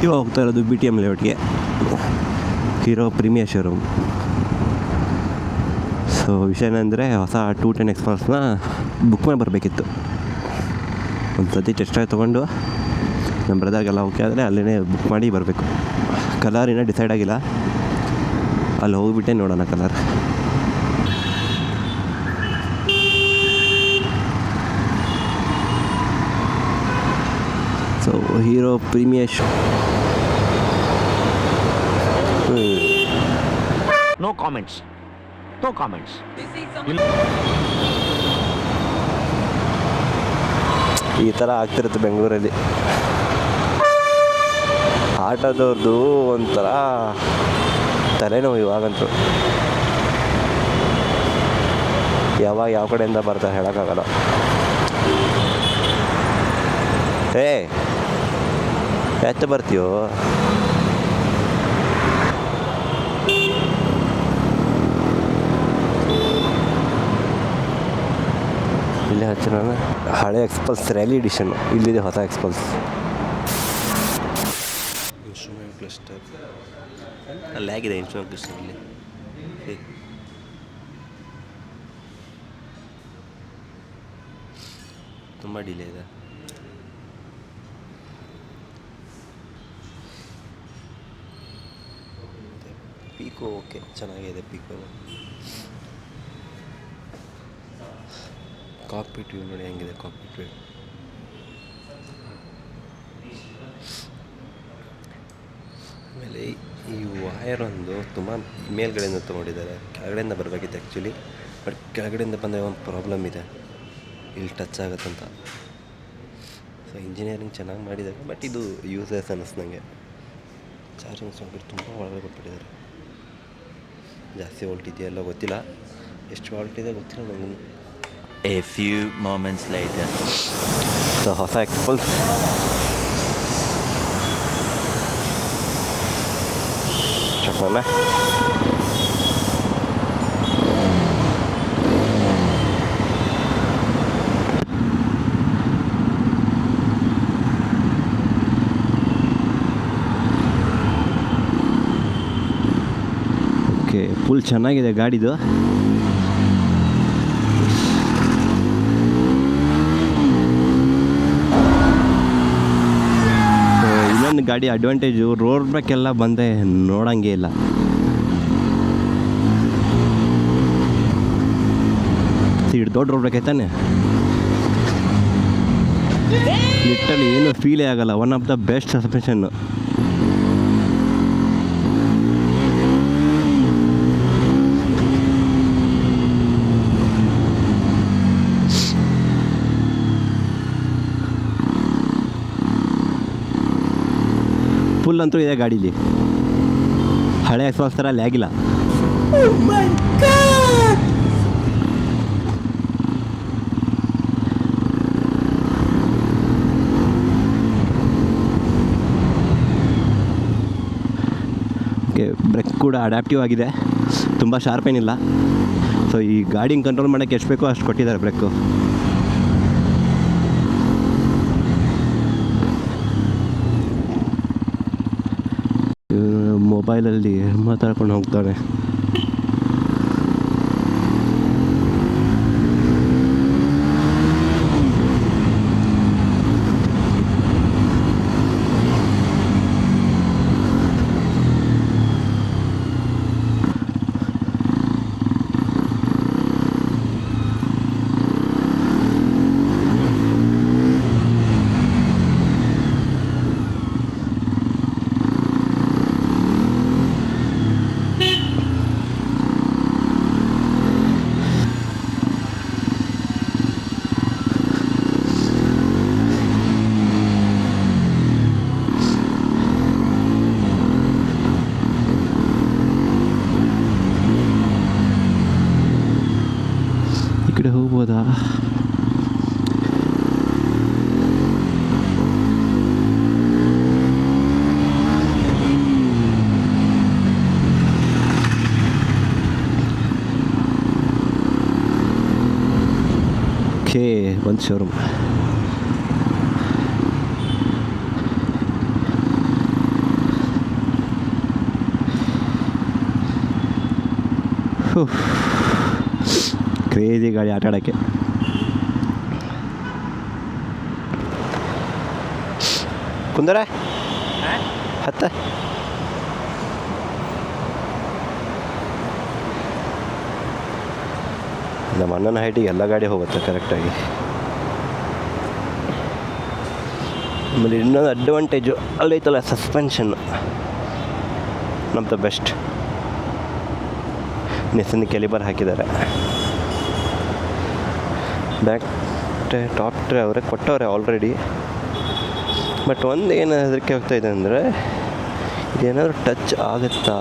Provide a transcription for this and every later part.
ಇವಾಗ ಹೋಗ್ತಾ ಇರೋದು BTM ಲೇಔಟ್ಗೆ, ಹೀರೋ ಪ್ರೀಮಿಯರ್ ಶೋರೂಮ್. ಸೊ ವಿಷಯ ಏನಂದರೆ ಹೊಸ 210 ಎಕ್ಸ್ಪಲ್ಸ್ನ ಬುಕ್ ಮಾಡಿ ಬರಬೇಕಿತ್ತು. ಒಂದು ಸತಿ ಟೆಸ್ಟ್ ಡ್ರೈವ್ ತೊಗೊಂಡು ನಮ್ಮ ಬ್ರದರ್ಗೆಲ್ಲ ಓಕೆ ಆದರೆ ಅಲ್ಲೇ ಬುಕ್ ಮಾಡಿ ಬರಬೇಕು. ಕಲರ್ ಇನ್ನೂ ಡಿಸೈಡ್ ಆಗಿಲ್ಲ, ಅಲ್ಲಿ ಹೋಗ್ಬಿಟ್ಟೆ ನೋಡೋಣ colour. So hero premier show. No comments. ಈ ಥರ ಆಗ್ತಿರುತ್ತೆ ಬೆಂಗಳೂರಲ್ಲಿ. ಆಟೋದವ್ರದ್ದು ಒಂಥರ ತಲೆನೋವು ಇವಾಗಂತೂ. ಯಾವಾಗ ಯಾವ ಕಡೆಯಿಂದ ಬರ್ತಾರೆ ಹೇಳೋಕ್ಕಾಗಲ್ಲ. ಯಾಕೆ ಬರ್ತೀಯೋ? ಇಲ್ಲೇ ಹಚ್ಚಿನ ಹಳೆ ಎಕ್ಸ್ಪಲ್ಸ್ ರ್ಯಾಲಿ ಎಡಿಷನ್ನು. ಇಲ್ಲಿದೆ ಹೊಸ ಎಕ್ಸ್ಪಲ್ಸ್. ಇನ್ಸ್ಟ್ರೂಮೆಂಟ್ ಕ್ಲಸ್ಟರ್ ಅಲ್ಲಾಗಿದೆ. ಇನ್ಸ್ಟ್ರೂಮೆಂಟ್ ಕ್ಲಸ್ಟರ್ ಇಲ್ಲಿ ತುಂಬ ಡಿಲೇ ಇದೆ. ಪೀಕೋ ಓಕೆ, ಚೆನ್ನಾಗಿದೆ ಪೀಕೋ. ಕಾಕ್ಪಿಟ್ ವ್ಯೂ ನೋಡಿ ಹೆಂಗಿದೆ ಕಾಕ್ಪಿಟ್ ವ್ಯೂ. ಆಮೇಲೆ ಈ ವಯರ್ ಒಂದು ತುಂಬ ಮೇಲ್ಗಡೆಯಿಂದ ತೊಗೊಂಡಿದ್ದಾರೆ, ಕೆಳಗಡೆಯಿಂದ ಬರಬೇಕಿತ್ತು ಆ್ಯಕ್ಚುಲಿ. ಬಟ್ ಕೆಳಗಡೆಯಿಂದ ಬಂದರೆ ಒಂದು ಪ್ರಾಬ್ಲಮ್ ಇದೆ, ಇಲ್ಲಿ ಟಚ್ ಆಗುತ್ತಂತ. ಸೊ ಇಂಜಿನಿಯರಿಂಗ್ ಚೆನ್ನಾಗಿ ಮಾಡಿದ್ದಾರೆ, ಬಟ್ ಇದು ಯೂಸಸ್ ಅನ್ನಿಸ್ದಂಗೆ. ಚಾರ್ಜಿಂಗ್ ಸಾಕೆಟ್ ತುಂಬ ಒಳಗಡೆ ಕೊಟ್ಬಿಟ್ಟಿದ್ದಾರೆ. ಜಾಸ್ತಿ ವೋಲ್ಟ್ ಇದೆಯಲ್ಲ ಗೊತ್ತಿಲ್ಲ, ಎಷ್ಟು ವೋಲ್ಟ್ ಇದೆ ಗೊತ್ತಿಲ್ಲ ನನಗೆ. A few moments later. So ಹೊಸ ಎಕ್ಸ್ಪಲ್ಸ್ ಚೆಕ್ ಮಾಡೋಣ. ಓಕೆ, ಫುಲ್ ಚೆನ್ನಾಗಿದೆ ಗಾಡಿದು. ಇನ್ನೊಂದು ಗಾಡಿ ಅಡ್ವಾಂಟೇಜು, ರೋಡ್ ಬ್ರೇಕೆಲ್ಲ ಬಂದರೆ ನೋಡೋಂಗೆ ಇಲ್ಲ. ದೊಡ್ಡ ರೋಡ್ ಬ್ರೇಕ್ ಐತಾನೆ, ಲಿಟ್ಟಲ್ಲಿ ಏನು ಫೀಲೇ ಆಗಲ್ಲ. One of the best suspension. Full ಅಂತೂ ಇದೆ ಗಾಡೀಲಿ, ಹಳೆ ಎಕ್ಸ್ಪಲ್ಸ್ ಥರ ಲ್ಯಾಗಿಲ್ಲ. ಓಕೆ, ಬ್ರೇಕ್ ಕೂಡ ಅಡ್ಯಾಪ್ಟಿವ್ ಆಗಿದೆ, ತುಂಬ ಶಾರ್ಪ್ ಏನಿಲ್ಲ. ಸೊ ಈ ಗಾಡಿನ ಕಂಟ್ರೋಲ್ ಮಾಡೋಕ್ಕೆ ಎಷ್ಟು ಬೇಕೋ ಅಷ್ಟು ಕೊಟ್ಟಿದ್ದಾರೆ ಬ್ರೇಕು. ಮೊಬೈಲಲ್ಲಿ ಮಾತಾಡ್ಕೊಂಡು ಹೋಗ್ತಾನೆ. ಕಡೆ ಹೋಗ್ಬೋದಾ? ಓಕೆ, ಒಂದು ಶೋರೂಮ್. ಕ್ರೇಜಿ ಗಾಡಿ ಆಟ ಆಡೋಕ್ಕೆ. ಕುಂದರ ಹತ್ತ ನಮ್ಮ ಅಣ್ಣನ ಹೈಟಿಗೆ ಎಲ್ಲ ಗಾಡಿ ಹೋಗುತ್ತೆ ಕರೆಕ್ಟಾಗಿ. ಆಮೇಲೆ ಇನ್ನೊಂದು ಅಡ್ವಾಂಟೇಜು ಅಲ್ಲೈತಲ್ಲ, ಸಸ್ಪೆನ್ಷನ್ ನಮ್ದು ಬೆಸ್ಟ್. ನೆಸ್ಸಿನ ಕೆಲಿಬರ್ ಹಾಕಿದ್ದಾರೆ. ಬ್ಯಾಕ್ ಟಾಪ್ ಟ್ರೇ ಅವರೇ ಕೊಟ್ಟವ್ರೆ ಆಲ್ರೆಡಿ. ಬಟ್ ಒಂದು ಏನು ಹೆದರಿಕೆ ಆಗ್ತಾಯಿದೆ ಅಂದರೆ ಇದೇನಾದರೂ ಟಚ್ ಆಗುತ್ತಾ?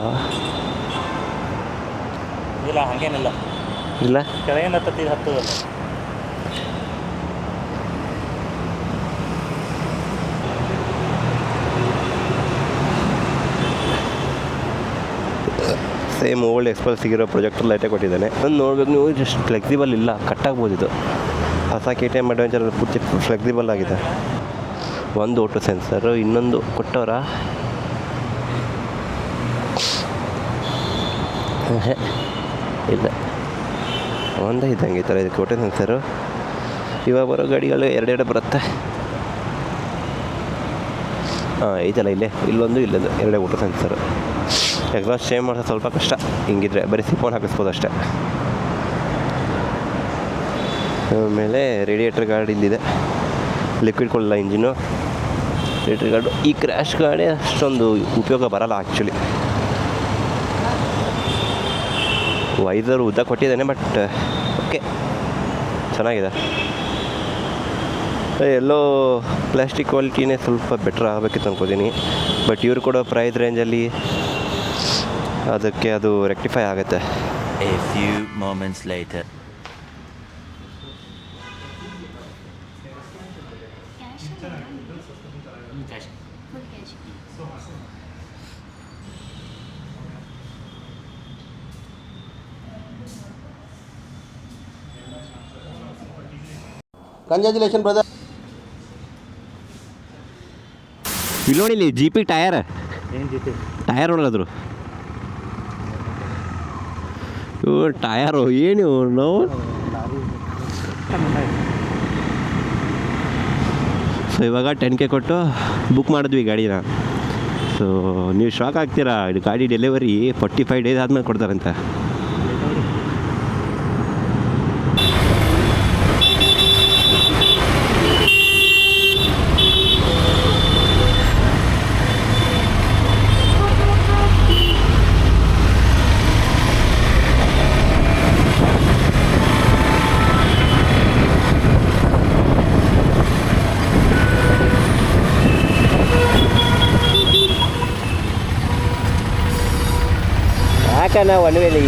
ಇಲ್ಲ, ಹಾಗೇನಿಲ್ಲ. ಇಲ್ಲ, ಕೆಳಗಿನ ಹತ್ತದಲ್ಲ. ಸೇಮ್ ಓಲ್ಡ್ ಎಕ್ಸ್ಪಲ್ ಸಿಗಿರೋ ಪ್ರೊಜೆಕ್ಟರ್ ಲೈಟೇ ಕೊಟ್ಟಿದ್ದಾನೆ. ಒಂದು ನೋಡ್ಬೇಕು ನೀವು, ಜಸ್ಟ್ ಫ್ಲೆಕ್ಸಿಬಲ್ ಇಲ್ಲ, ಕಟ್ಟಾಗ್ಬೋದು ಇದು. ಹೊಸ KTM ಅಡ್ವೆಂಚರ್ ಪೂರ್ತಿ ಫ್ಲೆಕ್ಸಿಬಲ್ ಆಗಿದೆ. ಒಂದು ಓಟೋ ಸೆನ್ಸರು, ಇನ್ನೊಂದು ಕೊಟ್ಟವರ ಇಲ್ಲ, ಒಂದೇ ಇದ್ದಂಗೆ ಈ ಥರ ಇದಕ್ಕೆ ಓಟೋ ಸೆನ್ಸರು. ಇವಾಗ ಬರೋ ಗಾಡಿಗಳು ಎರಡೆರಡು ಬರುತ್ತೆ. ಐತಲ್ಲ ಇಲ್ಲೇ, ಇಲ್ಲೊಂದು ಇಲ್ಲೊಂದು, ಎರಡೇ ಓಟೋ ಸೆನ್ಸರು. ಎಕ್ಸಾಸ್ಟ್ ಚೇಂಜ್ ಮಾಡೋದು ಸ್ವಲ್ಪ ಕಷ್ಟ ಹಿಂಗಿದ್ರೆ, ಬರೀ ಸಿಪ್ಪೋನ್ ಹಾಕಿಸ್ಬೋದು ಅಷ್ಟೇ. ಆಮೇಲೆ ರೇಡಿಯೇಟರ್ ಗಾರ್ಡ್ ಇಲ್ಲಿದೆ, ಲಿಕ್ವಿಡ್ ಕೊಡಲ್ಲ ಇಂಜಿನು. ರೇಡಿಯೇಟರ್ ಗಾರ್ಡು ಈ ಕ್ರ್ಯಾಶ್ ಗಾಡಿ ಅಷ್ಟೊಂದು ಉಪಯೋಗ ಬರೋಲ್ಲ ಆ್ಯಕ್ಚುಲಿ. ವೈಸರ್ ಉದ್ದ ಕೊಟ್ಟಿದ್ದಾನೆ, ಬಟ್ ಓಕೆ ಚೆನ್ನಾಗಿದೆ. ಎಲ್ಲೋ ಪ್ಲಾಸ್ಟಿಕ್ ಕ್ವಾಲಿಟಿನೇ ಸ್ವಲ್ಪ ಬೆಟ್ರ್ ಆಗಬೇಕಿತ್ತು ಅಂದ್ಕೋತೀನಿ. ಬಟ್ ಇವ್ರು ಕೊಡೋ ಪ್ರೈಸ್ ರೇಂಜಲ್ಲಿ ಅದಕ್ಕೆ ಅದು ರೆಕ್ಟಿಫೈ ಆಗುತ್ತೆ. A few moments later. Congratulation brother. ಇಲ್ಲಿ ನೋಡಿ, ಇಲ್ಲಿ ಜಿ ಪಿ ಟಯರ್ ಏನು ಜೊತೆ ಟಯರ್ ನೋಡೋದ್ರು. ಟಯರು ಏನು ನಾವು. ಸೊ ಇವಾಗ 10K ಕೊಟ್ಟು ಬುಕ್ ಮಾಡಿದ್ವಿ ಗಾಡಿನ. ಸೊ ನೀವು ಶಾಕ್ ಆಗ್ತೀರಾ, ಇದು ಗಾಡಿ ಡೆಲಿವರಿ 45 ಡೇಸ್ ಆದಮೇಲೆ ಕೊಡ್ತಾರಂತೆ. ಯಾಕಣ್ಣ ಒನ್ ವೇಲಿ